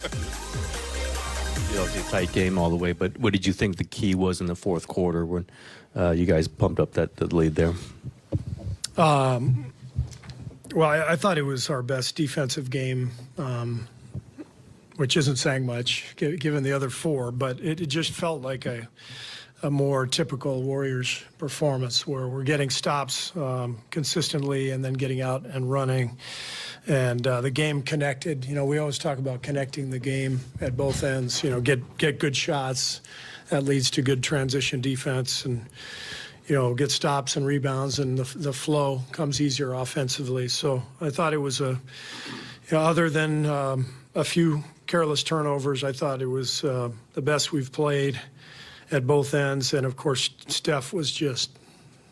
Obviously a tight game all the way, but what did you think the key was in the fourth quarter when you guys pumped up the lead there? Well, I thought it was our best defensive game, which isn't saying much given the other four, but it just felt like a more typical Warriors performance where we're getting stops consistently and then getting out and running. And the game connected. You know, we always talk about connecting the game at both ends. You know, get good shots. That leads to good transition defense, and you know, get stops and rebounds, and the flow comes easier offensively. So I thought it was other than a few careless turnovers, I thought it was the best we've played at both ends. And of course, Steph was just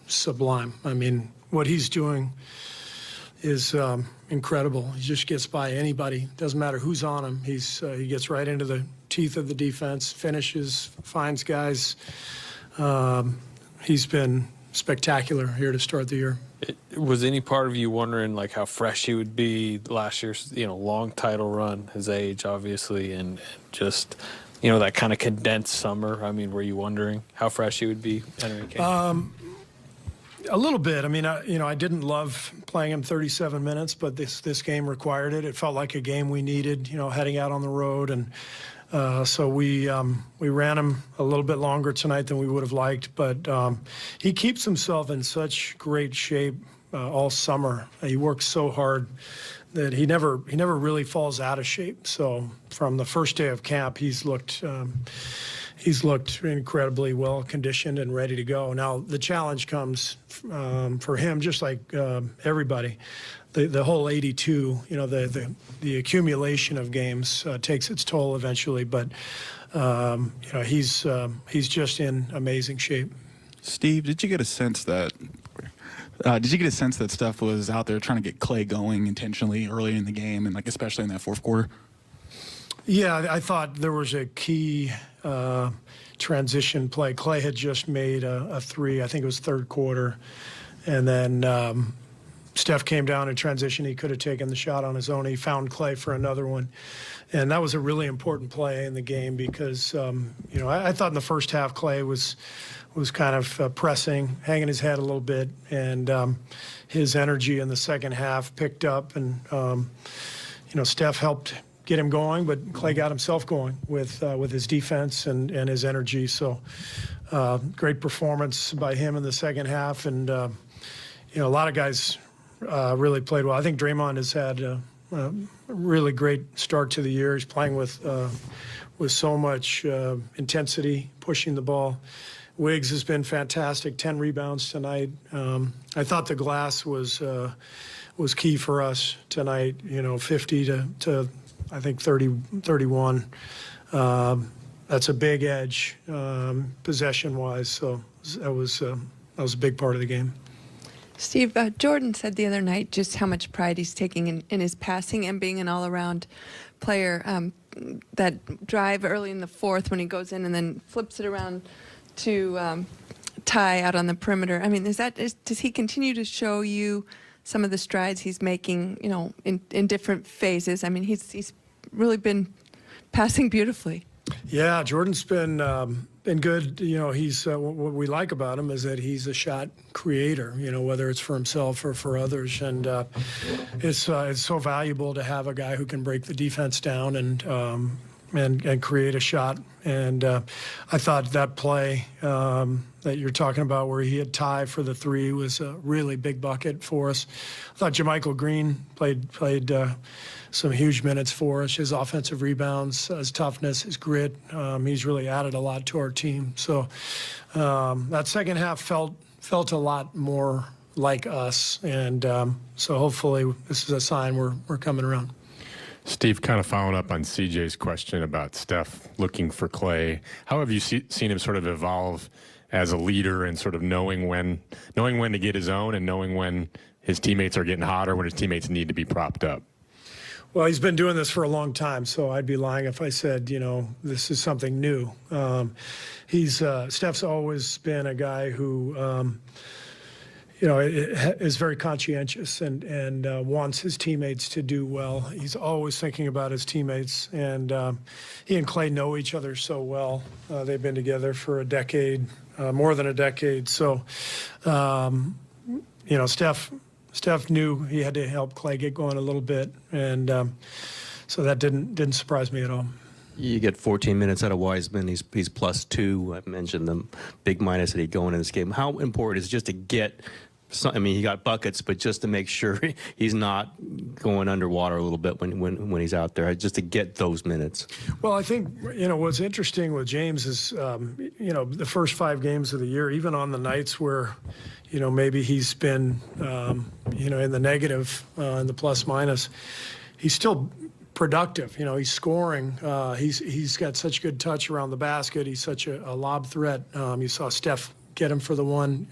sublime. I mean, what he's doing is incredible. He just gets by anybody. Doesn't matter who's on him. He gets right into the teeth of the defense, finishes, finds guys. He's been spectacular here to start the year. Was any part of you wondering like how fresh he would be last year's, long title run, his age obviously, and just, that kind of condensed summer? I mean, were you wondering how fresh he would be entering camp? A little bit. I mean, I didn't love playing him 37 minutes, but this game required it. It felt like a game we needed, heading out on the road, and so we ran him a little bit longer tonight than we would have liked. But he keeps himself in such great shape all summer. He works so hard that he never really falls out of shape. So from the first day of camp, he's looked incredibly well conditioned and ready to go. Now the challenge comes for him, just like everybody. The whole 82, the accumulation of games takes its toll eventually. But he's just in amazing shape. Steve, did you get a sense that Steph was out there trying to get Klay going intentionally early in the game, and especially in that fourth quarter? Yeah, I thought there was a key transition play. Klay had just made a three. I think it was third quarter, and then Steph came down in transition. He could have taken the shot on his own. He found Klay for another one, and that was a really important play in the game because I thought in the first half Klay was kind of pressing, hanging his head a little bit, and his energy in the second half picked up, and Steph helped get him going, but Klay got himself going with his defense and his energy. So great performance by him in the second half, and a lot of guys really played well. I think Draymond has had a really great start to the year. He's playing with so much intensity, pushing the ball. Wiggs has been fantastic, 10 rebounds tonight. I thought the glass was key for us tonight, 50 to I think 31. That's a big edge possession-wise, so that was a big part of the game. Steve, Jordan said the other night just how much pride he's taking in his passing and being an all-around player. That drive early in the fourth when he goes in and then flips it around to Ty out on the perimeter. I mean, does he continue to show you some of the strides he's making, in different phases? I mean, he's really been passing beautifully. Yeah, Jordan's been good. He's what we like about him is that he's a shot creator. Whether it's for himself or for others, and it's so valuable to have a guy who can break the defense down and create a shot. And I thought that play that you're talking about where he had Ty for the three was a really big bucket for us. I thought JaMychal Green played some huge minutes for us. His offensive rebounds, his toughness, his grit, he's really added a lot to our team. So that second half felt a lot more like us. And so hopefully this is a sign we're coming around. Steve, kind of following up on CJ's question about Steph looking for Klay, how have you seen him sort of evolve as a leader and sort of knowing when to get his own and knowing when his teammates are getting hot or when his teammates need to be propped up? Well, he's been doing this for a long time, so I'd be lying if I said, this is something new. Steph's always been a guy who is very conscientious and wants his teammates to do well. He's always thinking about his teammates, and he and Clay know each other so well. They've been together for a decade, more than a decade. So, Steph knew he had to help Clay get going a little bit, and so that didn't surprise me at all. You get 14 minutes out of Wiseman. He's +2. I mentioned the big minus that he'd go into this game. How important is it just to get? I mean, he got buckets, but just to make sure he's not going underwater a little bit when he's out there, just to get those minutes. Well, I think what's interesting with James is the first 5 games of the year, even on the nights where maybe he's been in the negative, in the plus minus, he's still productive. He's scoring. He's got such good touch around the basket. He's such a lob threat. You saw Steph get him for the one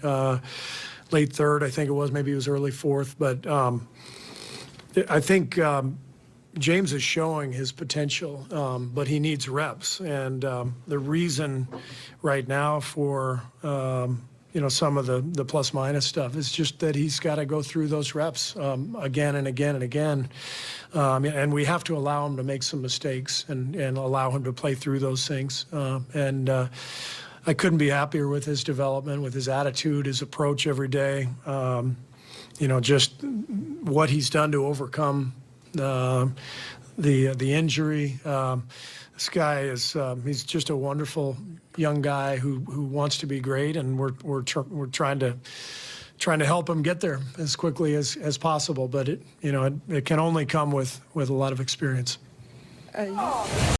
late third, I think it was. Maybe it was early fourth. But I think James is showing his potential, but he needs reps. And the reason right now for some of the plus minus stuff is just that he's got to go through those reps again and again and again. And we have to allow him to make some mistakes and allow him to play through those things. I couldn't be happier with his development, with his attitude, his approach every day. Just what he's done to overcome the injury. This guy he's just a wonderful young guy who wants to be great, and we're trying to help him get there as quickly as possible. But it can only come with a lot of experience.